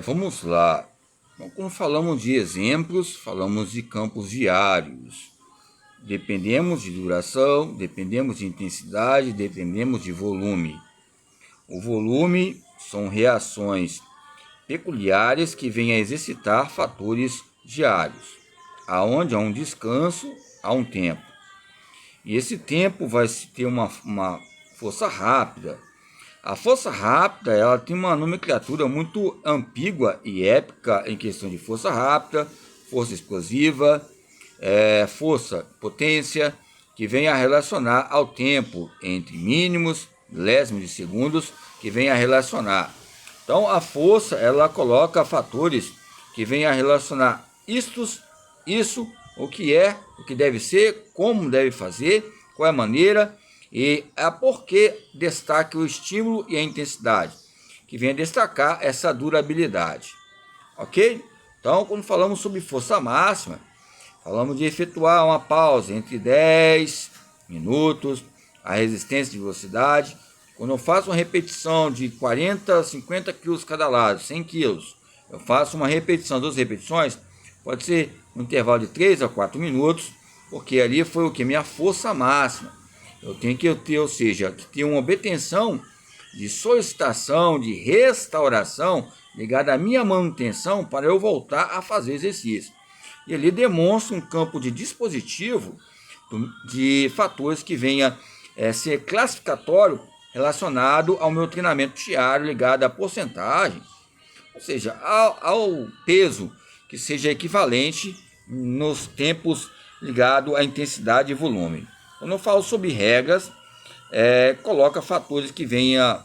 Vamos lá. Então, quando falamos de exemplos, falamos de campos diários. Dependemos de duração, dependemos de intensidade, dependemos de volume. O volume são reações peculiares que vêm a exercitar fatores diários, aonde há um descanso, há um tempo. E esse tempo vai ter uma força rápida. A força rápida, ela tem uma nomenclatura muito ambígua e épica em questão de força rápida, força explosiva, força potência, que vem a relacionar ao tempo entre mínimos, milésimos de segundos, que vem a relacionar. Então a força, ela coloca fatores que vem a relacionar isso, o que é, o que deve ser, como deve fazer, qual é a maneira e a porquê destaque o estímulo e a intensidade, que vem a destacar essa durabilidade, ok? Então, quando falamos sobre força máxima, falamos de efetuar uma pausa entre 10 minutos, a resistência de velocidade. Quando eu faço uma repetição de 40 a 50 quilos cada lado, 100 quilos, eu faço uma repetição, 2 repetições, pode ser um intervalo de 3 a 4 minutos, porque ali foi o que? Minha força máxima. Eu tenho que ter, ou seja, que ter uma obtenção de solicitação, de restauração, ligada à minha manutenção para eu voltar a fazer exercício. E ele demonstra um campo de dispositivo de fatores que venha ser classificatório relacionado ao meu treinamento diário ligado à porcentagem, ou seja, ao peso que seja equivalente nos tempos ligado à intensidade e volume. Quando eu falo sobre regras, coloca fatores que venha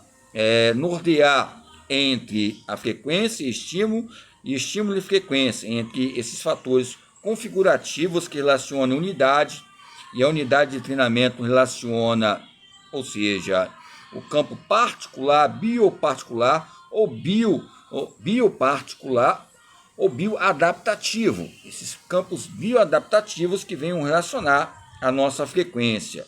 nortear entre a frequência e estímulo e frequência, entre esses fatores configurativos que relacionam unidade, e a unidade de treinamento relaciona, ou seja, o campo particular, bioparticular ou bioparticular ou bioadaptativo. Esses campos bioadaptativos que venham relacionar a nossa frequência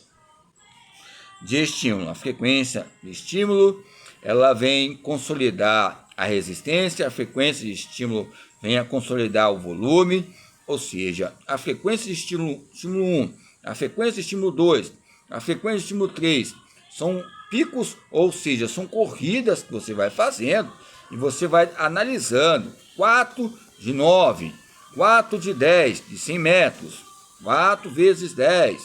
de estímulo. A frequência de estímulo, ela vem consolidar a resistência, a frequência de estímulo vem a consolidar o volume, ou seja, a frequência de estímulo 1, a frequência de estímulo 2, a frequência de estímulo 3, são picos, ou seja, são corridas que você vai fazendo e você vai analisando 4 de 9, 4 de 10, de 100 metros, 4 vezes 10,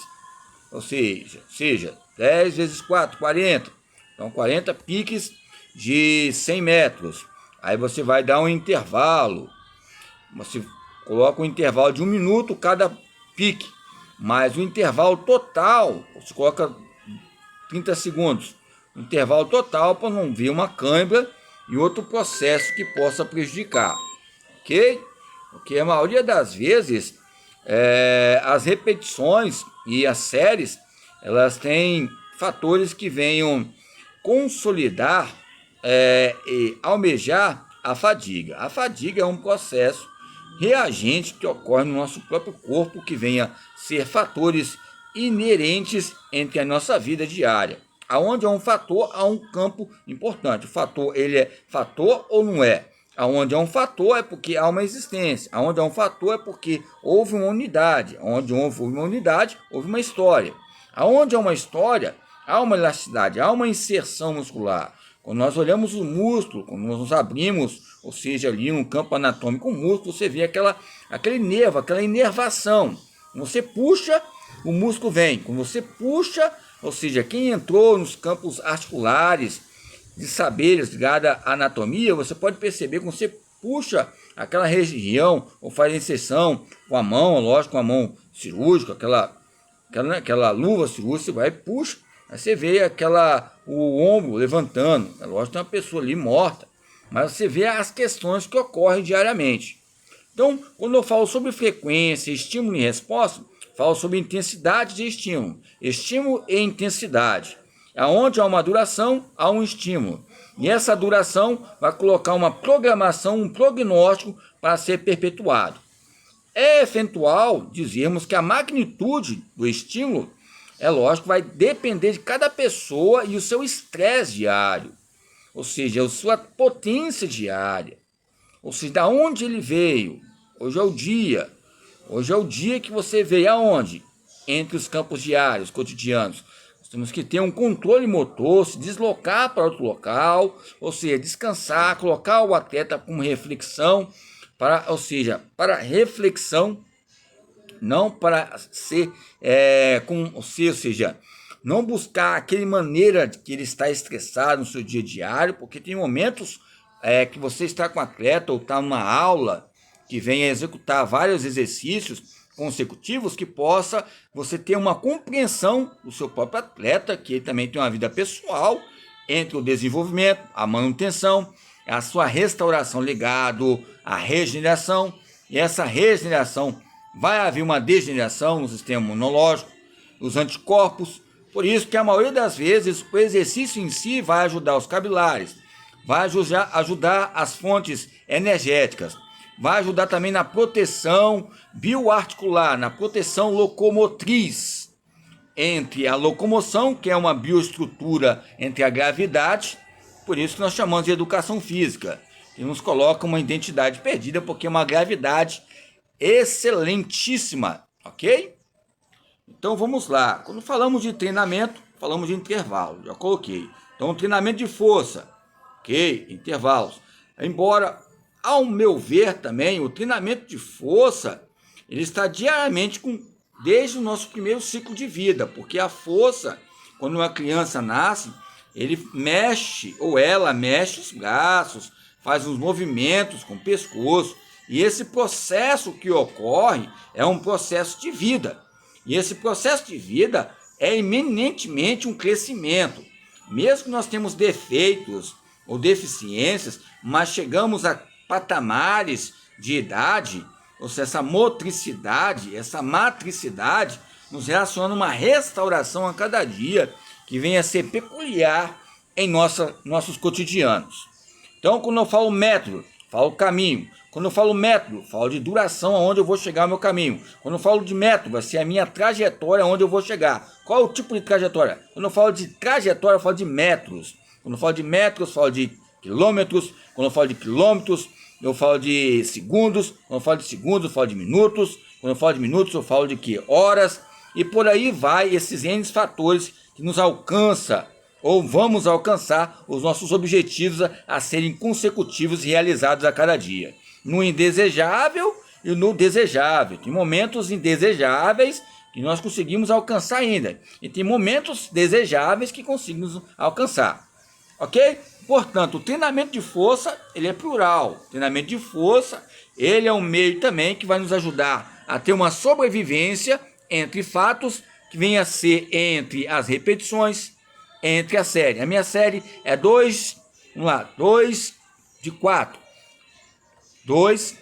ou seja 10 vezes 4, 40. Então, 40 piques de 100 metros. Aí você vai dar um intervalo. Você coloca um intervalo de 1 minuto cada pique. Mas o intervalo total, você coloca 30 segundos. O intervalo total para não vir uma cãibra e outro processo que possa prejudicar. Ok? Porque a maioria das vezes, as repetições e as séries, elas têm fatores que venham consolidar e almejar a fadiga. A fadiga é um processo reagente que ocorre no nosso próprio corpo, que venha ser fatores inerentes entre a nossa vida diária. Aonde há um fator, há um campo importante. O fator, ele é fator ou não é? Aonde há um fator é porque há uma existência. Aonde há um fator é porque houve uma unidade. Aonde houve uma unidade, houve uma história. Aonde há uma história, há uma elasticidade, há uma inserção muscular. Quando nós olhamos o músculo, quando nós nos abrimos, ou seja, ali um campo anatômico, o músculo, você vê aquele nervo, aquela inervação. Quando você puxa, o músculo vem. Quando você puxa, ou seja, quem entrou nos campos articulares, de saberes ligados à anatomia, você pode perceber que você puxa aquela região, ou faz a inserção com a mão, lógico, com a mão cirúrgica, aquela luva cirúrgica, você vai e puxa, aí você vê o ombro levantando, é lógico que tem uma pessoa ali morta, mas você vê as questões que ocorrem diariamente. Então, quando eu falo sobre frequência, estímulo e resposta, falo sobre intensidade de estímulo e intensidade. Aonde há uma duração, há um estímulo. E essa duração vai colocar uma programação, um prognóstico para ser perpetuado. É eventual dizermos que a magnitude do estímulo, lógico, vai depender de cada pessoa e o seu estresse diário. ou seja, a sua potência diária, ou seja, da onde ele veio. Hoje é o dia que você veio aonde? Entre os campos diários, cotidianos. Nós temos que ter um controle motor, se deslocar para outro local, ou seja, descansar, colocar o atleta com reflexão, para reflexão, não para ser ou seja, não buscar aquele maneira que ele está estressado no seu dia diário, porque tem momentos que você está com o atleta ou está numa aula que venha executar vários exercícios consecutivos que possa você ter uma compreensão do seu próprio atleta, que ele também tem uma vida pessoal, entre o desenvolvimento, a manutenção, a sua restauração ligado à regeneração, e essa regeneração vai haver uma degeneração no sistema imunológico, os anticorpos, por isso que a maioria das vezes o exercício em si vai ajudar os capilares, vai ajudar as fontes energéticas, vai ajudar também na proteção bioarticular, na proteção locomotriz, entre a locomoção, que é uma bioestrutura entre a gravidade, por isso que nós chamamos de educação física, que nos coloca uma identidade perdida, porque é uma gravidade excelentíssima, ok? Então vamos lá, quando falamos de treinamento, falamos de intervalo, já coloquei. Então treinamento de força, ok? Intervalos. Embora, ao meu ver também, o treinamento de força, ele está diariamente desde o nosso primeiro ciclo de vida, porque a força, quando uma criança nasce, ele mexe, ou ela mexe os braços, faz uns movimentos com o pescoço, e esse processo que ocorre é um processo de vida. E esse processo de vida é eminentemente um crescimento. Mesmo que nós temos defeitos ou deficiências, mas chegamos a patamares de idade, ou seja, essa motricidade, essa matricidade, nos relaciona a uma restauração a cada dia que venha a ser peculiar em nossos cotidianos. Então, quando eu falo método, falo caminho. Quando eu falo método, falo de duração, aonde eu vou chegar no meu caminho. Quando eu falo de método, vai ser a minha trajetória, aonde eu vou chegar. Qual é o tipo de trajetória? Quando eu falo de trajetória, eu falo de metros. Quando eu falo de metros, eu falo de quilômetros. Quando eu falo de quilômetros, eu falo de segundos. Quando eu falo de segundos, eu falo de minutos. Quando eu falo de minutos, eu falo de horas. E por aí vai esses N fatores que nos alcança ou vamos alcançar os nossos objetivos a serem consecutivos e realizados a cada dia. No indesejável e no desejável. Tem momentos indesejáveis que nós conseguimos alcançar ainda. E tem momentos desejáveis que conseguimos alcançar. Ok? Portanto, o treinamento de força, ele é plural. O treinamento de força, ele é um meio também que vai nos ajudar a ter uma sobrevivência entre fatos, que venha a ser entre as repetições, entre a série. A minha série é 2 de 4. 2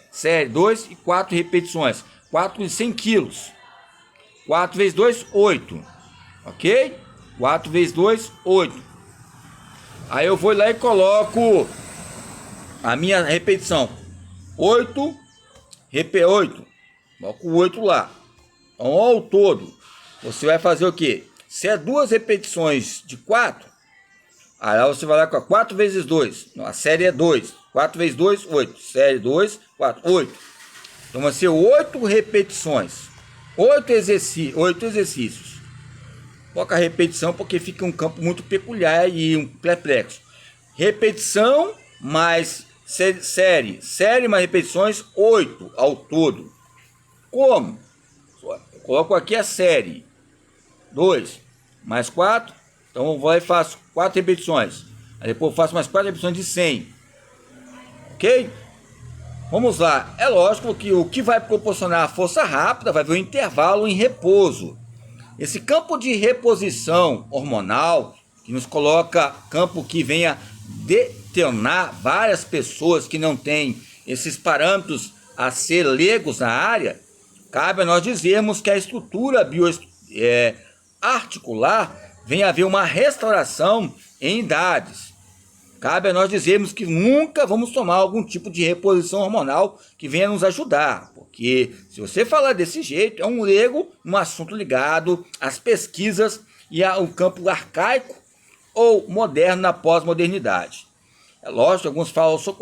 e 4 repetições. 4 de 100 quilos. 4 vezes 2, 8. Ok? 4 vezes 2, 8. Aí eu vou lá e coloco a minha repetição. 8. Coloco o 8 lá. Então, ao todo, você vai fazer o quê? Se é 2 repetições de 4, aí você vai lá com a 4 vezes 2. Não, a série é 2. 4 vezes 2, 8. Série 2, 4, 8. Então vai ser 8 repetições. 8 exercícios. Coloca a repetição porque fica um campo muito peculiar e um perplexo. Repetição mais série. Série mais repetições, 8 ao todo. Como? Eu coloco aqui a série. 2 mais 4. Então eu vou e faço 4 repetições. Aí depois eu faço mais 4 repetições de 100. Ok? Vamos lá. É lógico que o que vai proporcionar a força rápida vai ver o intervalo em repouso. Esse campo de reposição hormonal, que nos coloca campo que venha detonar várias pessoas que não têm esses parâmetros a ser leigos na área, cabe a nós dizermos que a estrutura articular vem a haver uma restauração em idades. Cabe a nós dizermos que nunca vamos tomar algum tipo de reposição hormonal que venha nos ajudar. Porque se você falar desse jeito, é um leigo, um assunto ligado às pesquisas e ao campo arcaico ou moderno na pós-modernidade. É lógico, alguns falam, eu sou